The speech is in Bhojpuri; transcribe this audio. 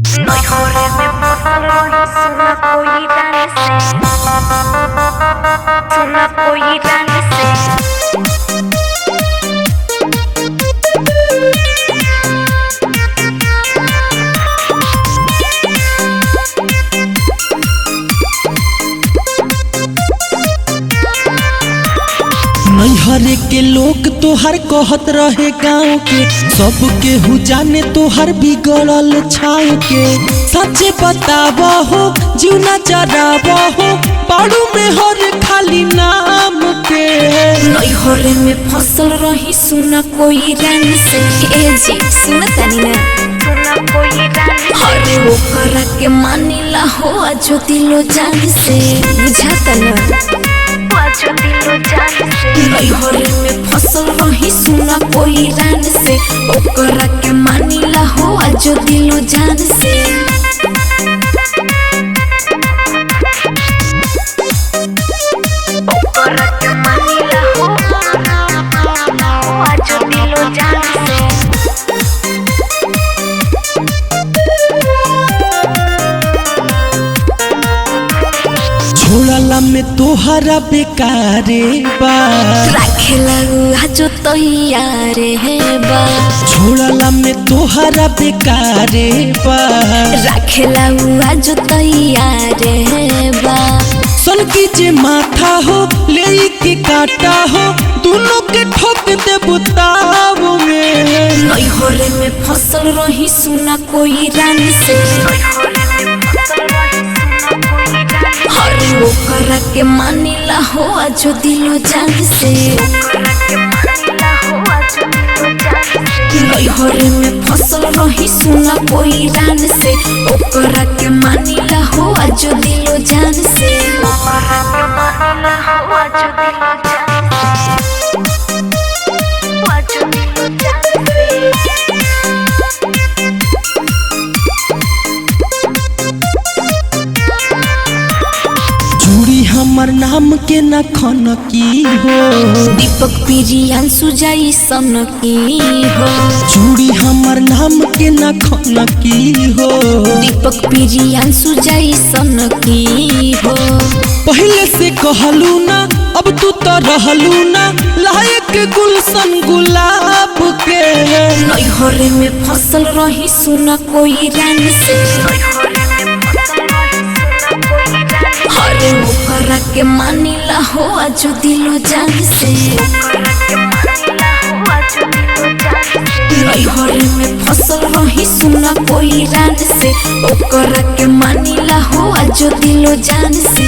सुना कोई डांस सुना कोई डांस नैहरे के लोग तोहर कहत रहे गाँव के सब केहू जाने तोहर बिगड़ल छाव के सच्चे बताब हो जीवना चराब हो पाड़ू में हर खाली नाम के नैहरे में फसल रही सुना कोई रंग से ए जी सुना तानी ना सुना कोई रंग अरे वो करा के मानिला हो आजो दिलो जान से बुझाता ना आजो दिलो जान से नैहरे में फसल रही सुना कोई रंग से वो करा के मानिला हो आजो दिलो जान से छोड़ला में तोहरा बेकारे बा रखेला आजो तैयारे है बा छोड़ला में तोहरा बेकारे बा रखेला आजो तैयारे है बा सन की जे माथा हो ले के काटा हो दोनों के ठोक दे बुताव में नैहरे में फसल रही सुना कोई रानी से हरे वो करा के मानिला हो आजो दिलो जान से नैहरे में फसल रही सुना कोई रान से ओकरा के मानिला हो आजो दिलो जान से चूड़ी हमर नाम के न खन की हो दीपक प्रियांशु जाई सन की हो चूड़ी हमर नाम के न खन की हो दीपक प्रियांशु जाई सन की हो पहले से कहलू ना अब तू तो रहलू ना लायक गुलशन गुलाब के नैहरे में फसल रही सुना कोई रान से हरे ओकरा के मानिला हो आजो दिलो जान से नैहरे में फसल रही सुना कोई रान से ओकरा के मानिला हो आजो दिलो जान से